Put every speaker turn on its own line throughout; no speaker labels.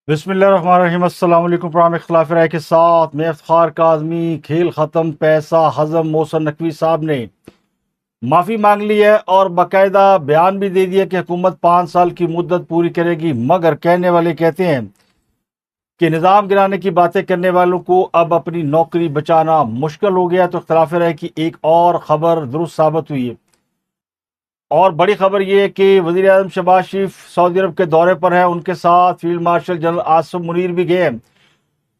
بسم اللہ الرحمن الرحیم۔ السلام علیکم۔ پروگرام اختلاف رائے کے ساتھ میں افتخار کاظمی۔ کھیل ختم، پیسہ ہضم۔ محسن نقوی صاحب نے معافی مانگ لی ہے اور باقاعدہ بیان بھی دے دیا کہ حکومت 5 سال کی مدت پوری کرے گی، مگر کہنے والے کہتے ہیں کہ نظام گرانے کی باتیں کرنے والوں کو اب اپنی نوکری بچانا مشکل ہو گیا۔ تو اختلاف رائے کی ایک اور خبر درست ثابت ہوئی ہے، اور بڑی خبر یہ ہے کہ وزیر اعظم شہباز شریف سعودی عرب کے دورے پر ہیں، ان کے ساتھ field marshal general Asim Munir بھی گئے ہیں۔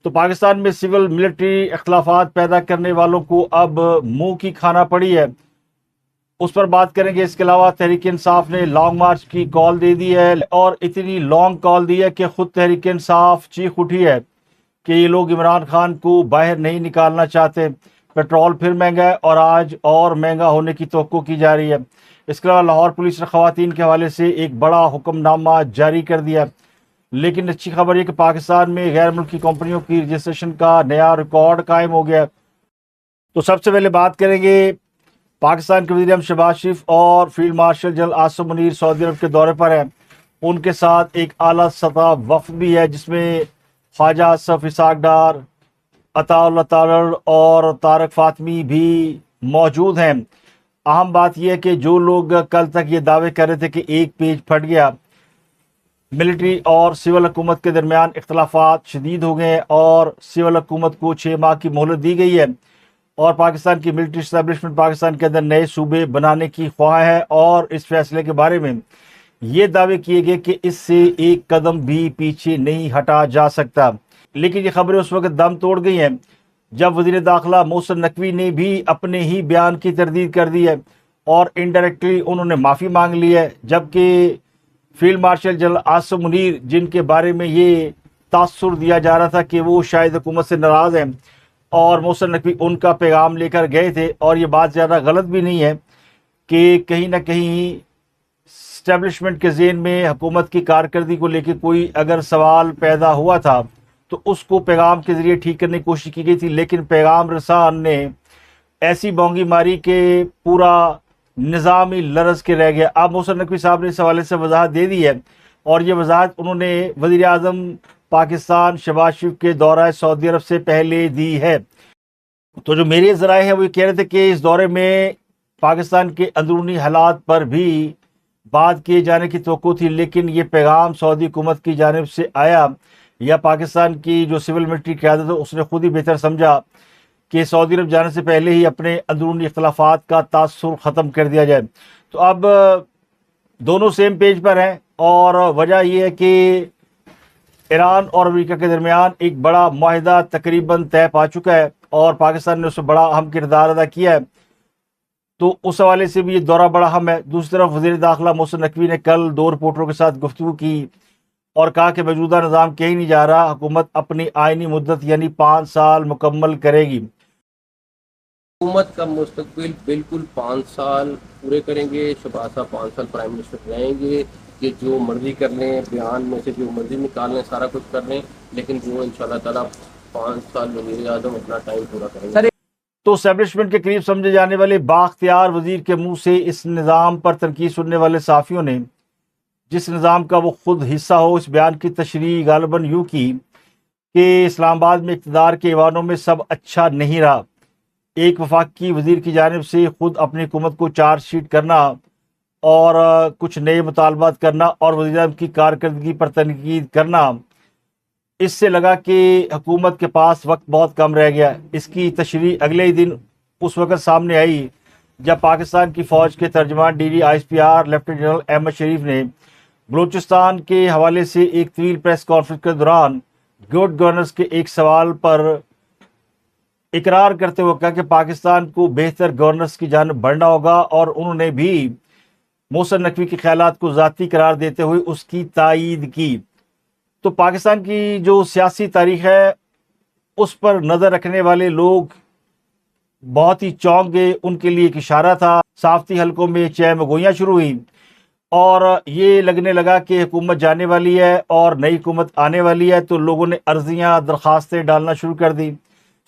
تو پاکستان میں سول ملٹری اختلافات پیدا کرنے والوں کو اب منہ کی کھانا پڑی ہے، اس پر بات کریں گے۔ اس کے علاوہ تحریک انصاف نے لانگ مارچ کی کال دے دی ہے، اور اتنی لانگ کال دی ہے کہ خود تحریک انصاف چیخ اٹھی ہے کہ یہ لوگ عمران خان کو باہر نہیں نکالنا چاہتے۔ پیٹرول پھر مہنگا ہے اور آج اور مہنگا ہونے کی توقع کی جا رہی ہے۔ اس کے علاوہ لاہور پولیس نے خواتین کے حوالے سے ایک بڑا حکم نامہ جاری کر دیا، لیکن اچھی خبر یہ کہ پاکستان میں غیر ملکی کمپنیوں کی رجسٹریشن کا نیا ریکارڈ قائم ہو گیا۔ تو سب سے پہلے بات کریں گے پاکستان کے وزیر اعظم شہباز شریف اور field marshal general Asim Munir Saudi Arab کے دورے پر ہیں۔ ان کے ساتھ ایک اعلیٰ سطح وفد بھی ہے، جس میں خواجہ اصف اسحاق ڈار، عطا اللہ تارڑ اور طارق فاطمی بھی موجود ہیں۔ اہم بات یہ ہے کہ جو لوگ کل تک یہ دعوے کر رہے تھے کہ ایک پیج پھٹ گیا، ملٹری اور سول حکومت کے درمیان اختلافات شدید ہو گئے ہیں، اور سول حکومت کو 6 ماہ کی مہلت دی گئی ہے، اور پاکستان کی ملٹری اسٹیبلشمنٹ پاکستان کے اندر نئے صوبے بنانے کی خواہاں ہے، اور اس فیصلے کے بارے میں یہ دعوے کیے گئے کہ اس سے ایک قدم بھی پیچھے نہیں ہٹا جا سکتا۔ لیکن یہ خبریں اس وقت دم توڑ گئی ہیں جب وزیر داخلہ محسن نقوی نے بھی اپنے ہی بیان کی تردید کر دی ہے، اور انڈائریکٹلی انہوں نے معافی مانگ لی ہے، جبکہ field marshal general Asim Munir, جن کے بارے میں یہ تاثر دیا جا رہا تھا کہ وہ شاید حکومت سے ناراض ہیں، اور محسن نقوی ان کا پیغام لے کر گئے تھے، اور یہ بات زیادہ غلط بھی نہیں ہے کہ کہیں نہ کہیں اسٹیبلشمنٹ کے ذہن میں حکومت کی کارکردگی کو لے کے کوئی اگر سوال پیدا ہوا تھا تو اس کو پیغام کے ذریعے ٹھیک کرنے کی کوشش کی گئی تھی، لیکن پیغام رسان نے ایسی بونگی ماری کہ پورا نظام ہی لرز کے رہ گیا۔ اب محسن نقوی صاحب نے اس حوالے سے وضاحت دے دی ہے، اور یہ وضاحت انہوں نے وزیر اعظم پاکستان شہباز شریف کے دورہ سعودی عرب سے پہلے دی ہے۔ تو جو میرے ذرائع ہیں وہ یہ کہہ رہے تھے کہ اس دورے میں پاکستان کے اندرونی حالات پر بھی بات کیے جانے کی توقع تھی، لیکن یہ پیغام سعودی حکومت کی جانب سے آیا، یا پاکستان کی جو سول ملٹری قیادت ہے اس نے خود ہی بہتر سمجھا کہ سعودی عرب جانے سے پہلے ہی اپنے اندرونی اختلافات کا تاثر ختم کر دیا جائے۔ تو اب دونوں سیم پیج پر ہیں، اور وجہ یہ ہے کہ ایران اور امریکہ کے درمیان ایک بڑا معاہدہ تقریباً طے پا چکا ہے، اور پاکستان نے اس میں بڑا اہم کردار ادا کیا ہے، تو اس حوالے سے بھی یہ دورہ بڑا اہم ہے۔ دوسری طرف وزیر داخلہ محسن نقوی نے کل 2 رپورٹروں کے ساتھ گفتگو کی اور کہا کہ موجودہ نظام کہیں نہیں جا رہا، حکومت اپنی آئینی مدت یعنی 5 سال مکمل کرے گی۔
حکومت کا مستقبل بالکل 5 سال پورے کریں گے۔ شہباز صاحب 5 سال پرائم منسٹر رہیں گے، کہ جو مرضی کر لیں، بیان میں سے جو مرضی نکال لیں، سارا کچھ کر لیں، لیکن وہ انشاءاللہ تعالیٰ 5 سال وزیر اعظم اپنا ٹائم پورا کریں گے۔
تو اسٹیبلشمنٹ کے قریب سمجھے جانے والے بااختیار وزیر کے منہ سے اس نظام پر تنقید سننے والے صحافیوں نے، جس نظام کا وہ خود حصہ ہو، اس بیان کی تشریح غالباً یوں کی کہ اسلام آباد میں اقتدار کے ایوانوں میں سب اچھا نہیں رہا۔ ایک وفاقی وزیر کی جانب سے خود اپنی حکومت کو چارج شیٹ کرنا اور کچھ نئے مطالبات کرنا اور وزیر اعظم کی کارکردگی پر تنقید کرنا، اس سے لگا کہ حکومت کے پاس وقت بہت کم رہ گیا۔ اس کی تشریح اگلے ہی دن اس وقت سامنے آئی جب پاکستان کی فوج کے ترجمان D G I S P R lieutenant general Ahmed Sharif نے بلوچستان کے حوالے سے ایک طویل پریس کانفرنس کے دوران گڈ گورننس کے ایک سوال پر اقرار کرتے ہوئے کہا کہ پاکستان کو بہتر گورننس کی جانب بڑھنا ہوگا، اور انہوں نے بھی محسن نقوی کے خیالات کو ذاتی قرار دیتے ہوئے اس کی تائید کی۔ تو پاکستان کی جو سیاسی تاریخ ہے اس پر نظر رکھنے والے لوگ بہت ہی چونک گئے، ان کے لیے ایک اشارہ تھا۔ صحافتی حلقوں میں چہم گوئیاں شروع ہوئی، اور یہ لگنے لگا کہ حکومت جانے والی ہے اور نئی حکومت آنے والی ہے، تو لوگوں نے عرضیاں درخواستیں ڈالنا شروع کر دی۔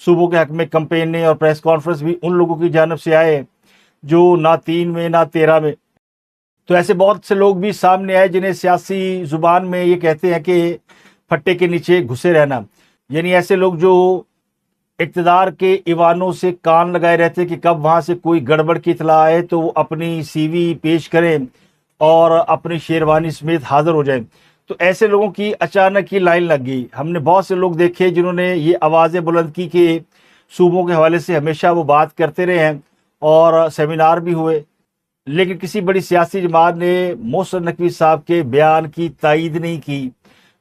صوبوں کے حق میں کمپینیں اور پریس کانفرنس بھی ان لوگوں کی جانب سے آئے جو نہ 3 میں نہ 13 میں۔ تو ایسے بہت سے لوگ بھی سامنے آئے جنہیں سیاسی زبان میں یہ کہتے ہیں کہ پھٹے کے نیچے گھسے رہنا. یعنی ایسے لوگ جو اقتدار کے ایوانوں سے کان لگائے رہتے کہ کب وہاں سے کوئی گڑبڑ کی اطلاع آئے تو وہ اپنی سی وی پیش کریں اور اپنی شیروانی سمیت حاضر ہو جائیں. تو ایسے لوگوں کی اچانک یہ لائن لگ گئی. ہم نے بہت سے لوگ دیکھے جنہوں نے یہ آوازیں بلند کی کہ صوبوں کے حوالے سے ہمیشہ وہ بات کرتے رہے ہیں اور سیمینار بھی ہوئے, لیکن کسی بڑی سیاسی جماعت نے محسن نقوی صاحب کے بیان کی تائید نہیں کی,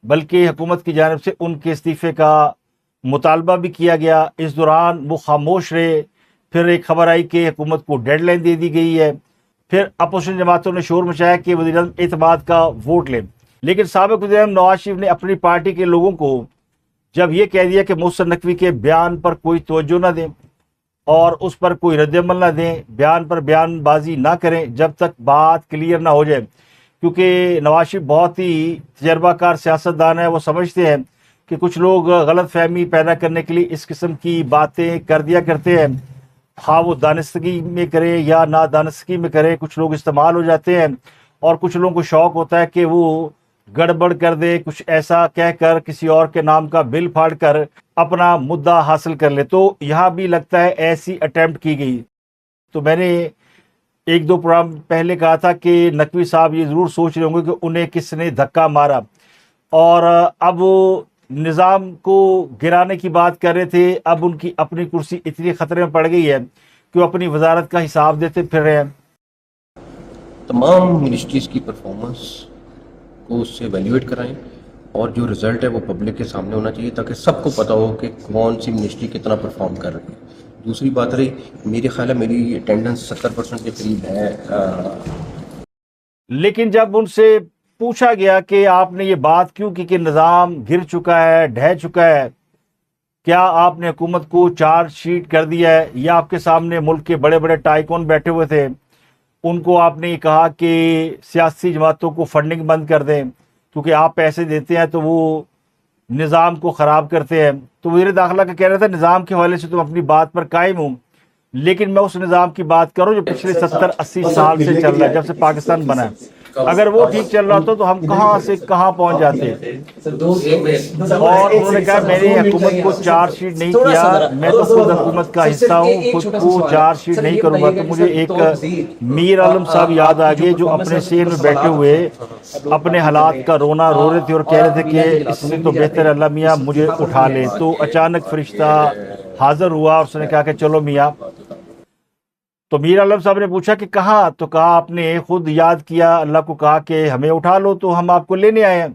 بلکہ حکومت کی جانب سے ان کے استعفے کا مطالبہ بھی کیا گیا. اس دوران وہ خاموش رہے. پھر ایک خبر آئی کہ حکومت کو ڈیڈ لائن دے دی گئی ہے. پھر اپوزیشن جماعتوں نے شور مچایا کہ وزیر اعظم اعتماد کا ووٹ لیں, لیکن سابق وزیر اعظم نواز شریف نے اپنی پارٹی کے لوگوں کو جب یہ کہہ دیا کہ محسن نقوی کے بیان پر کوئی توجہ نہ دیں اور اس پر کوئی رد عمل نہ دیں, بیان پر بیان بازی نہ کریں جب تک بات کلیئر نہ ہو جائے, کیونکہ نواز شریف بہت ہی تجربہ کار سیاستدان ہے. وہ سمجھتے ہیں کہ کچھ لوگ غلط فہمی پیدا کرنے کے لیے اس قسم کی باتیں کر دیا کرتے ہیں, خواہ وہ دانستگی میں کرے یا نادانستگی میں کرے, کچھ لوگ استعمال ہو جاتے ہیں اور کچھ لوگوں کو شوق ہوتا ہے کہ وہ گڑبڑ کر دے, کچھ ایسا کہہ کر کسی اور کے نام کا بل پھاڑ کر اپنا مدعا حاصل کر لے. تو یہاں بھی لگتا ہے ایسی اٹیمپٹ کی گئی. تو میں نے ایک دو پروگرام پہلے کہا تھا کہ نقوی صاحب یہ ضرور سوچ رہے ہوں گے کہ انہیں کس نے دھکا مارا, اور اب وہ نظام کو گرانے کی بات کر رہے تھے. اب ان کی اپنی کرسی اتنی خطرے میں پڑ گئی ہے کہ وہ اپنی وزارت کا حساب دیتے پھر رہے ہیں.
تمام منسٹریز کی پرفارمنس کو اس سے ایویلیویٹ کرائیں اور جو رزلٹ ہے وہ پبلک کے سامنے ہونا چاہیے تاکہ سب کو پتہ ہو کہ کون سی منسٹری کتنا پرفارم کر رہی ہے. دوسری بات رہی, میرے خیال ہے میری اٹینڈنس 70% کے قریب ہے.
لیکن جب ان سے پوچھا گیا کہ آپ نے یہ بات کیوں کی کہ نظام گر چکا ہے, ڈھہ چکا ہے, کیا آپ نے حکومت کو چارج شیٹ کر دیا ہے, یا آپ کے سامنے ملک کے بڑے بڑے ٹائکون بیٹھے ہوئے تھے, ان کو آپ نے یہ کہا کہ سیاسی جماعتوں کو فنڈنگ بند کر دیں کیونکہ آپ پیسے دیتے ہیں تو وہ نظام کو خراب کرتے ہیں. تو وزیر داخلہ کا کہہ رہا تھا نظام کے حوالے سے تم اپنی بات پر قائم ہوں, لیکن میں اس نظام کی بات کروں جو پچھلے 70-80 سال سے چل رہا ہے, جب سے پاکستان بنا ہے. اگر وہ ٹھیک چل رہا ہوتا تو ہم کہاں سے کہاں پہنچ جاتے. اور انہوں نے کہا میں نے حکومت کو چارج شیٹ نہیں کیا, میں تو خود حکومت کا حصہ ہوں, خود کو چارج شیٹ نہیں کروں گا. تو مجھے ایک میر عالم صاحب یاد آ گئے جو اپنے سین میں بیٹھے ہوئے اپنے حالات کا رونا رو رہے تھے اور کہہ رہے تھے کہ اس سے تو بہتر اللہ میاں مجھے اٹھا لے. تو اچانک فرشتہ حاضر ہوا اور اس نے کہا کہ چلو میاں. تو میر عالم صاحب نے پوچھا کہ کہاں, تو کہا آپ نے خود یاد کیا, اللہ کو کہا کہ ہمیں اٹھا لو تو ہم آپ کو لینے آئے ہیں.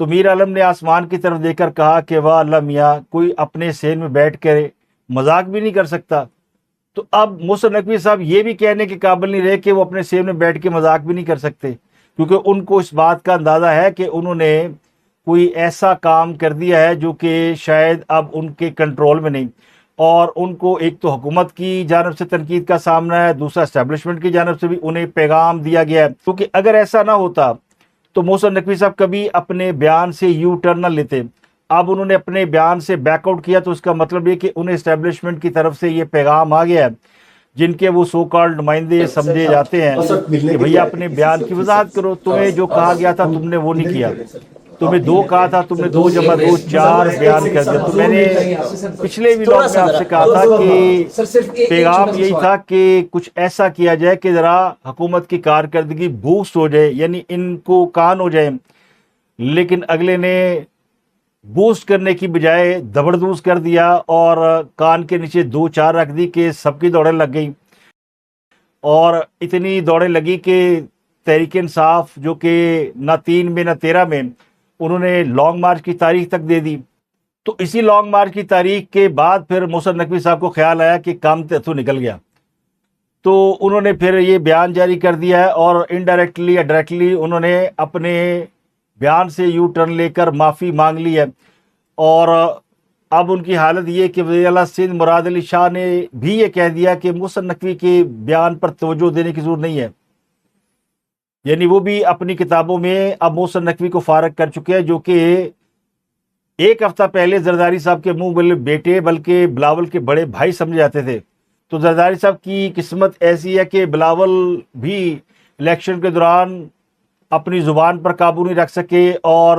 تو میر عالم نے آسمان کی طرف دیکھ کر کہا کہ واہ اللہ میاں, کوئی اپنے سین میں بیٹھ کر مذاق بھی نہیں کر سکتا. تو اب محسن نقوی صاحب یہ بھی کہنے کے قابل نہیں رہے کہ وہ اپنے سین میں بیٹھ کے مذاق بھی نہیں کر سکتے, کیونکہ ان کو اس بات کا اندازہ ہے کہ انہوں نے کوئی ایسا کام کر دیا ہے جو کہ شاید اب ان کے کنٹرول میں نہیں. اور ان کو ایک تو حکومت کی جانب سے تنقید کا سامنا ہے, دوسرا اسٹیبلشمنٹ کی جانب سے بھی انہیں پیغام دیا گیا ہے. کیونکہ اگر ایسا نہ ہوتا تو محسن نقوی صاحب کبھی اپنے بیان سے یو ٹرن نہ لیتے. اب انہوں نے اپنے بیان سے بیک آؤٹ کیا تو اس کا مطلب یہ کہ انہیں اسٹیبلشمنٹ کی طرف سے یہ پیغام آ گیا ہے, جن کے وہ سو کالڈ نمائندے سمجھے جاتے ہیں کہ بھیا اپنے بیان کی وضاحت کرو, تمہیں جو کہا گیا تھا تم نے وہ نہیں کیا, تمہیں 2 کہا تھا تم نے 2 جمع 2 4 بیان کر دیا. تو میں نے پچھلے ویلاگ میں آپ سے کہا تھا کہ پیغام یہی تھا کہ کچھ ایسا کیا جائے کہ ذرا حکومت کی کارکردگی بوسٹ ہو جائے, یعنی ان کو کان ہو جائے. لیکن اگلے نے بوسٹ کرنے کی بجائے دبڑدوز کر دیا اور کان کے نیچے 2-4 رکھ دی کہ سب کی دوڑیں لگ گئی. اور اتنی دوڑیں لگی کہ تحریک انصاف جو کہ نہ 3 میں نہ 13 میں انہوں نے لانگ مارچ کی تاریخ تک دے دی. تو اسی لانگ مارچ کی تاریخ کے بعد پھر محسن نقوی صاحب کو خیال آیا کہ کام تو نکل گیا, تو انہوں نے پھر یہ بیان جاری کر دیا ہے اور انڈائریکٹلی یا ڈائریکٹلی انہوں نے اپنے بیان سے یو ٹرن لے کر معافی مانگ لی ہے. اور اب ان کی حالت یہ کہ وزیر اعلیٰ سندھ مراد علی شاہ نے بھی یہ کہہ دیا کہ محسن نقوی کے بیان پر توجہ دینے کی ضرورت نہیں ہے. یعنی وہ بھی اپنی کتابوں میں اب محسن نقوی کو فارغ کر چکے ہیں, جو کہ 1 ہفتہ پہلے زرداری صاحب کے منہ بولے بیٹے بلکہ بلاول کے بڑے بھائی سمجھے جاتے تھے. تو زرداری صاحب کی قسمت ایسی ہے کہ بلاول بھی الیکشن کے دوران اپنی زبان پر قابو نہیں رکھ سکے اور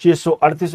638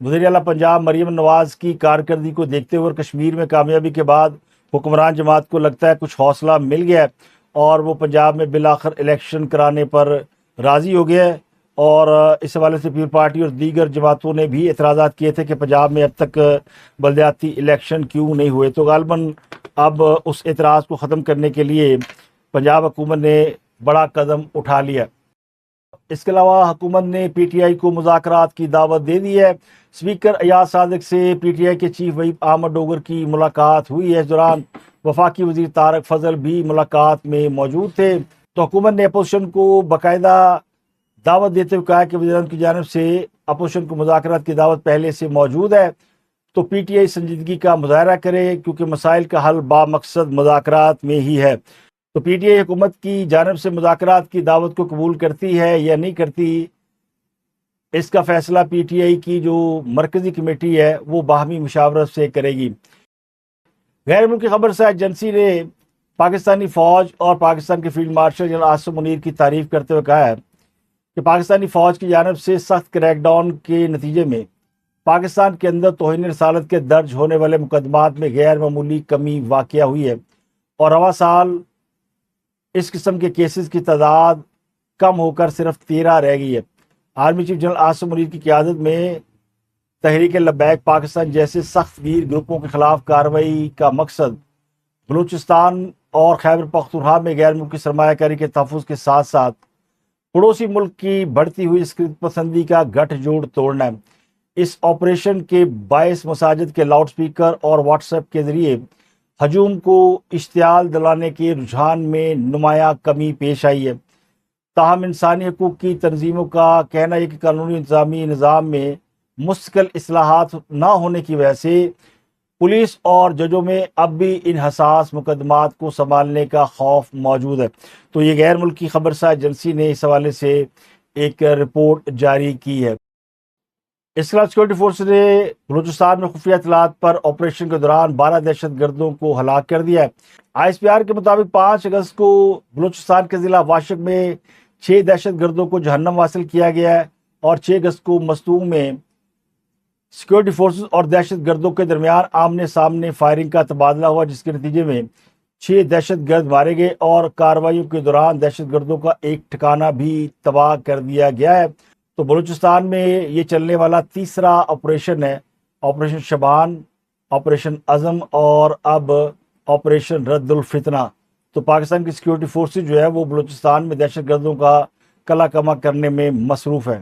وزیر اعلیٰ پنجاب مریم نواز کی کارکردگی کو دیکھتے ہوئے کشمیر میں کامیابی کے بعد حکمران جماعت کو لگتا ہے کچھ حوصلہ مل گیا ہے اور وہ پنجاب میں بالآخر الیکشن کرانے پر راضی ہو گیا ہے۔ اور اس حوالے سے پیپل پارٹی اور دیگر جماعتوں نے بھی اعتراضات کیے تھے کہ پنجاب میں اب تک بلدیاتی الیکشن کیوں نہیں ہوئے، تو غالباً اب اس اعتراض کو ختم کرنے کے لیے پنجاب حکومت نے بڑا قدم اٹھا لیا۔ اس کے علاوہ حکومت نے پی ٹی آئی کو مذاکرات کی دعوت دے دی ہے۔ اسپیکر ایاز صادق سے پی ٹی آئی کے چیف وہیب احمد ڈوگر کی ملاقات ہوئی ہے۔ اس دوران وفاقی وزیر طارق فضل بھی ملاقات میں موجود تھے۔ تو حکومت نے اپوزیشن کو باقاعدہ دعوت دیتے ہوئے کہا کہ وزیراعظم کی جانب سے اپوزیشن کو مذاکرات کی دعوت پہلے سے موجود ہے، تو پی ٹی آئی سنجیدگی کا مظاہرہ کرے کیونکہ مسائل کا حل بامقصد مذاکرات میں ہی ہے۔ تو پی ٹی آئی حکومت کی جانب سے مذاکرات کی دعوت کو قبول کرتی ہے یا نہیں کرتی، اس کا فیصلہ پی ٹی آئی کی جو مرکزی کمیٹی ہے وہ باہمی مشاورت سے کرے گی۔ غیر ملکی خبر سا ایجنسی نے پاکستانی فوج اور پاکستان کے field marshal general Asim Munir کی تعریف کرتے ہوئے کہا ہے کہ پاکستانی فوج کی جانب سے سخت کریک ڈاؤن کے نتیجے میں پاکستان کے اندر توہین رسالت کے درج ہونے والے مقدمات میں غیر معمولی کمی واقع ہوئی ہے اور رواں سال اس قسم کے کیسز کی تعداد کم ہو کر صرف 13 رہ گئی ہے۔ Army chief general Asim Munir کی قیادت میں تحریک لبیک پاکستان جیسے سخت گیر گروپوں کے خلاف کارروائی کا مقصد بلوچستان اور خیبر پختونخوا میں غیر ملکی سرمایہ کاری کے تحفظ کے ساتھ ساتھ پڑوسی ملک کی بڑھتی ہوئی عسکریت پسندی کا گٹھ جوڑ توڑنا ہے۔ اس آپریشن کے باعث مساجد کے لاؤڈ سپیکر اور واٹس ایپ کے ذریعے ہجوم کو اشتعال دلانے کے رجحان میں نمایاں کمی پیش آئی ہے۔ تاہم انسانی حقوق کی تنظیموں کا کہنا ہے کہ قانونی انتظامی نظام میں مستقل اصلاحات نہ ہونے کی وجہ سے پولیس اور ججوں میں اب بھی ان حساس مقدمات کو سنبھالنے کا خوف موجود ہے۔ تو یہ غیر ملکی خبر سا ایجنسی نے اس حوالے سے ایک رپورٹ جاری کی ہے۔ اس کے علاوہ سیکورٹی فورسز نے بلوچستان میں خفیہ اطلاعات پر آپریشن کے دوران 12 دہشت گردوں کو ہلاک کر دیا ہے۔ آئی ایس پی آر کے مطابق 5 اگست کو بلوچستان کے ضلع واشق میں 6 دہشت گردوں کو جہنم حاصل کیا گیا ہے اور 6 اگست کو مستونگ میں سیکورٹی فورسز اور دہشت گردوں کے درمیان آمنے سامنے فائرنگ کا تبادلہ ہوا، جس کے نتیجے میں 6 دہشت گرد مارے گئے اور کارروائیوں کے دوران دہشت گردوں کا ایک ٹھکانہ بھی تباہ کر دیا گیا ہے۔ تو بلوچستان میں یہ چلنے والا تیسرا آپریشن ہے، آپریشن شبان، آپریشن عزم اور اب آپریشن رد الفتنہ۔ تو پاکستان کی سیکورٹی فورسز جو ہے وہ بلوچستان میں دہشت گردوں کا کلا کما کرنے میں مصروف ہے۔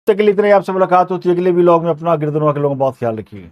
تک کے لیے اتنا ہی، آپ سے ملاقات ہوتی ہے اگلے ویلاگ میں۔ اپنا گردنوا کے لوگوں کا بہت خیال رکھیے گا۔